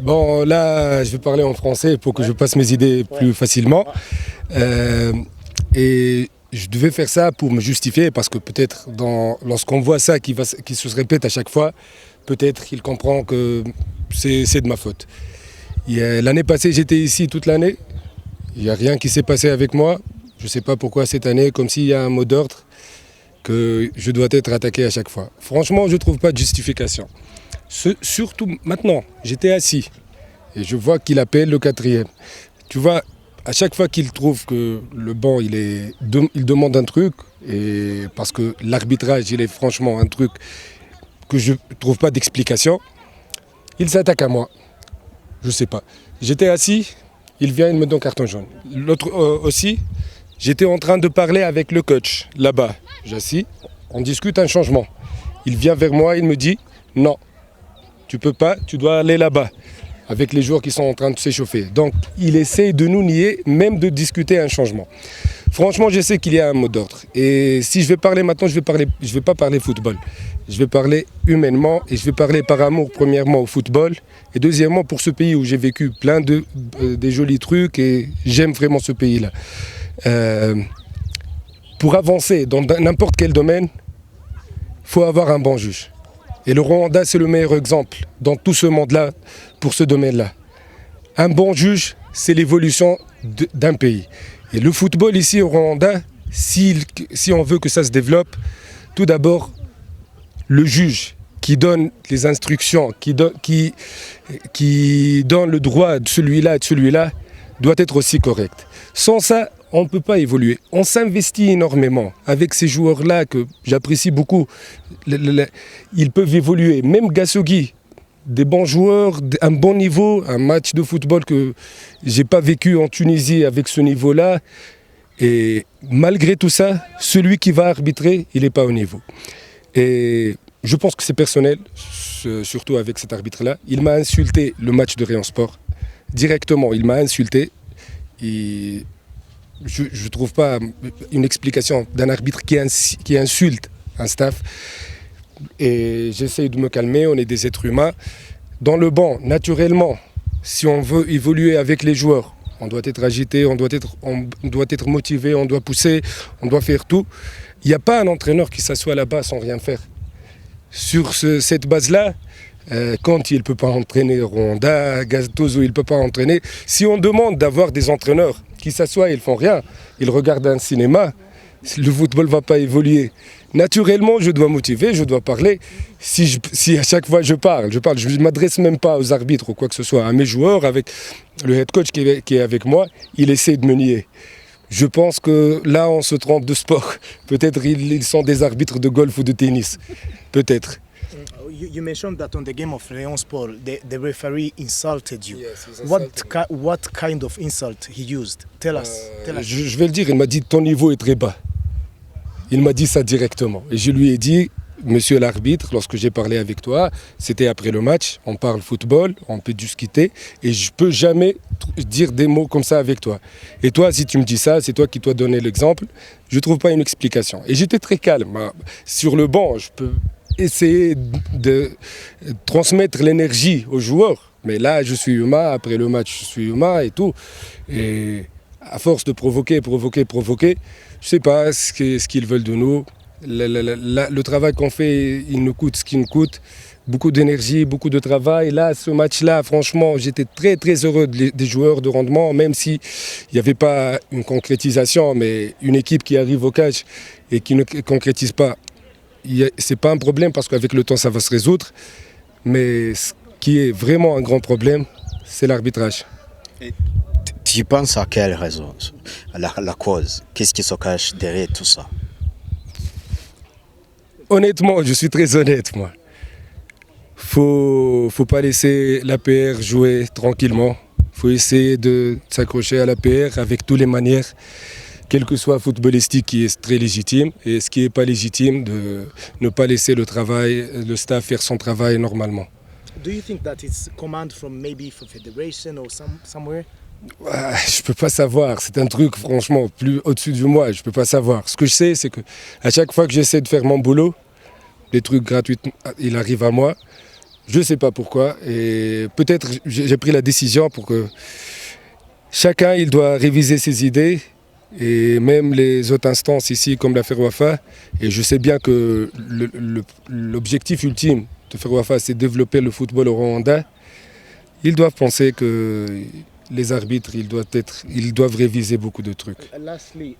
Bon, là, je vais parler en français pour que je passe mes idées plus facilement. Et je devais faire ça pour me justifier parce que peut-être lorsqu'on voit ça qui se répète à chaque fois, peut-être qu'il comprend que c'est de ma faute. L'année passée, j'étais ici toute l'année. Il n'y a rien qui s'est passé avec moi. Je ne sais pas pourquoi cette année, comme s'il y a un mot d'ordre, que je dois être attaqué à chaque fois. Franchement, je ne trouve pas de justification. Surtout maintenant, j'étais assis et je vois qu'il appelle le quatrième. Tu vois, à chaque fois qu'il trouve que le banc, il demande un truc, et parce que l'arbitrage, il est franchement un truc que je ne trouve pas d'explication, il s'attaque à moi. Je ne sais pas. J'étais assis, il vient, il me donne carton jaune. L'autre aussi, j'étais en train de parler avec le coach, là-bas. J'assis, on discute un changement. Il vient vers moi, il me dit « Non, tu peux pas, tu dois aller là-bas » avec les joueurs qui sont en train de s'échauffer. Donc, il essaie de nous nier, même de discuter un changement. Franchement, je sais qu'il y a un mot d'ordre. Et si je vais parler maintenant, je vais pas parler football. Je vais parler humainement et je vais parler par amour, premièrement, au football. Et deuxièmement, pour ce pays où j'ai vécu plein des jolis trucs et j'aime vraiment ce pays-là. Pour avancer dans n'importe quel domaine, il faut avoir un bon juge. Et le Rwanda, c'est le meilleur exemple dans tout ce monde-là, pour ce domaine-là. Un bon juge, c'est l'évolution d'un pays. Et le football ici au Rwanda, si on veut que ça se développe, tout d'abord, le juge qui donne les instructions, qui donne le droit de celui-là et de celui-là, doit être aussi correct. Sans ça, on ne peut pas évoluer. On s'investit énormément avec ces joueurs-là que j'apprécie beaucoup. Ils peuvent évoluer. Même Gassogi, des bons joueurs, un bon niveau, un match de football que je n'ai pas vécu en Tunisie avec ce niveau-là. Et malgré tout ça, celui qui va arbitrer, il n'est pas au niveau. Et je pense que c'est personnel, surtout avec cet arbitre-là. Il m'a insulté le match de Rayon Sport. Directement, il m'a insulté. Et je ne trouve pas une explication d'un arbitre qui insulte un staff. Et j'essaie de me calmer, on est des êtres humains. Dans le banc, naturellement, si on veut évoluer avec les joueurs, on doit être agité, on doit être motivé, on doit pousser, on doit faire tout. Il n'y a pas un entraîneur qui s'assoit là-bas sans rien faire. Sur cette base-là, quand il ne peut pas entraîner Rwanda, Gattuso, il ne peut pas entraîner. Si on demande d'avoir des entraîneurs qui s'assoient et ils ne font rien, ils regardent un cinéma, le football ne va pas évoluer. Naturellement, je dois motiver, je dois parler. Si à chaque fois je parle, je ne m'adresse même pas aux arbitres ou quoi que ce soit, à mes joueurs, avec le head coach qui est avec moi, il essaie de me nier. Je pense que là, on se trompe de sport. Peut-être ils sont des arbitres de golf ou de tennis. Peut-être. You mentioned that on the game of Rayon Sport, the referee insulted you. Yes, What kind of insult he used? Tell us. Je vais le dire, il m'a dit ton niveau est très bas. Il m'a dit ça directement. Et je lui ai dit, monsieur l'arbitre, lorsque j'ai parlé avec toi, c'était après le match, on parle football, on peut discuter, et je ne peux jamais dire des mots comme ça avec toi. Et toi, si tu me dis ça, c'est toi qui dois donner l'exemple, je ne trouve pas une explication. Et j'étais très calme. Sur le banc, je peux essayer de transmettre l'énergie aux joueurs. Mais là, je suis humain, après le match, je suis humain et tout. Et à force de provoquer, je ne sais pas ce qu'ils veulent de nous. Le travail qu'on fait, il nous coûte ce qu'il nous coûte. Beaucoup d'énergie, beaucoup de travail. Là, ce match-là, franchement, j'étais très, très heureux des joueurs de rendement, même s'il n'y avait pas une concrétisation, mais une équipe qui arrive au catch et qui ne concrétise pas, c'est pas un problème parce qu'avec le temps, ça va se résoudre. Mais ce qui est vraiment un grand problème, c'est l'arbitrage. Et tu penses à quelle raison, la cause? Qu'est-ce qui se cache derrière tout ça? Honnêtement, je suis très honnête, moi. Faut pas laisser l'APR jouer tranquillement. Faut essayer de s'accrocher à l'APR avec toutes les manières, quel que soit footballistique qui est très légitime, et ce qui n'est pas légitime, de ne pas laisser le staff faire son travail normalement. Do you think that it's command from federation or somewhere? Je peux pas savoir, c'est un truc franchement plus au-dessus de moi, je peux pas savoir. Ce que je sais, c'est que à chaque fois que j'essaie de faire mon boulot, les trucs gratuits, ils arrivent à moi. Je ne sais pas pourquoi. Et peut-être j'ai pris la décision pour que chacun il doit réviser ses idées. Et même les autres instances ici, comme la Ferwafa. Et je sais bien que l'objectif ultime de Ferwafa, c'est de développer le football au Rwanda. Ils doivent penser que les arbitres, ils doivent réviser beaucoup de trucs. Lastly,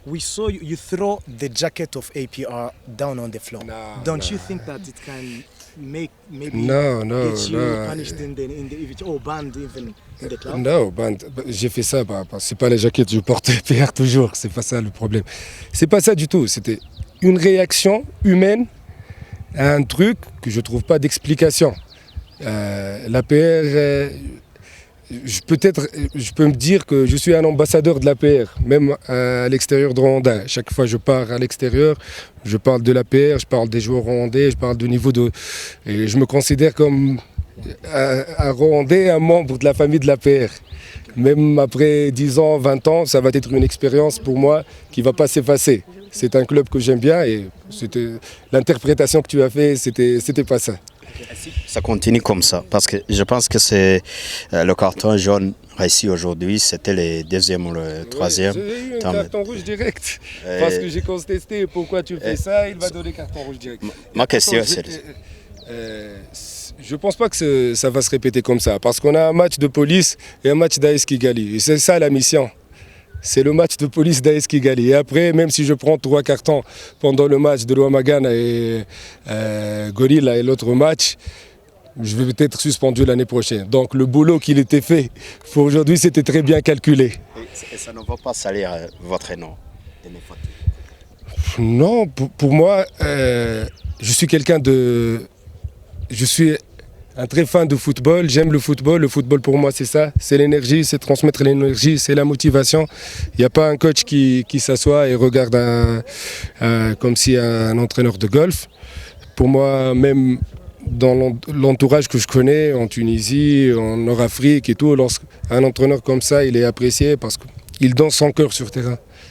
we saw you throw the jacket of APR down on the floor. Don't you think that it can maybe get you punished or banned even in the club? Non, j'ai fait ça, c'est pas la jaquette, je porte PR toujours, c'est pas ça le problème. C'est pas ça du tout, c'était une réaction humaine à un truc que je trouve pas d'explication. L'APR, je peux me dire que je suis un ambassadeur de l'APR, même à l'extérieur de Rwanda. Chaque fois que je pars à l'extérieur, je parle de l'APR, je parle des joueurs rwandais, je parle du niveau de... Et je me considère comme un Rwandais, un membre de la famille de l'APR. Même après 10 ans, 20 ans, ça va être une expérience pour moi qui ne va pas s'effacer. C'est un club que j'aime bien et l'interprétation que tu as faite, c'était pas ça. Ça continue comme ça, parce que je pense que c'est le carton jaune ici aujourd'hui, c'était le deuxième ou le troisième. J'ai eu un carton rouge direct, parce que j'ai contesté pourquoi tu fais ça, il va donner carton rouge direct. Ma question, c'est... Je ne pense pas que ça va se répéter comme ça, parce qu'on a un match de police et un match d'AS Kigali, et c'est ça la mission. C'est le match de police d'AS Kigali. Et après, même si je prends 3 cartons pendant le match de Luamagana et Gorilla et l'autre match, je vais peut-être suspendu l'année prochaine. Donc le boulot qu'il était fait pour aujourd'hui, c'était très bien calculé. Et ça ne va pas salir votre nom? Non, pour moi, je suis quelqu'un de... Je suis un très fan de football, j'aime le football. Le football pour moi c'est ça, c'est l'énergie, c'est transmettre l'énergie, c'est la motivation. Il n'y a pas un coach qui s'assoit et regarde comme si un entraîneur de golf. Pour moi, même dans l'entourage que je connais, en Tunisie, en Nord-Afrique et tout, lorsqu'un entraîneur comme ça, il est apprécié parce qu'il donne son cœur sur terrain.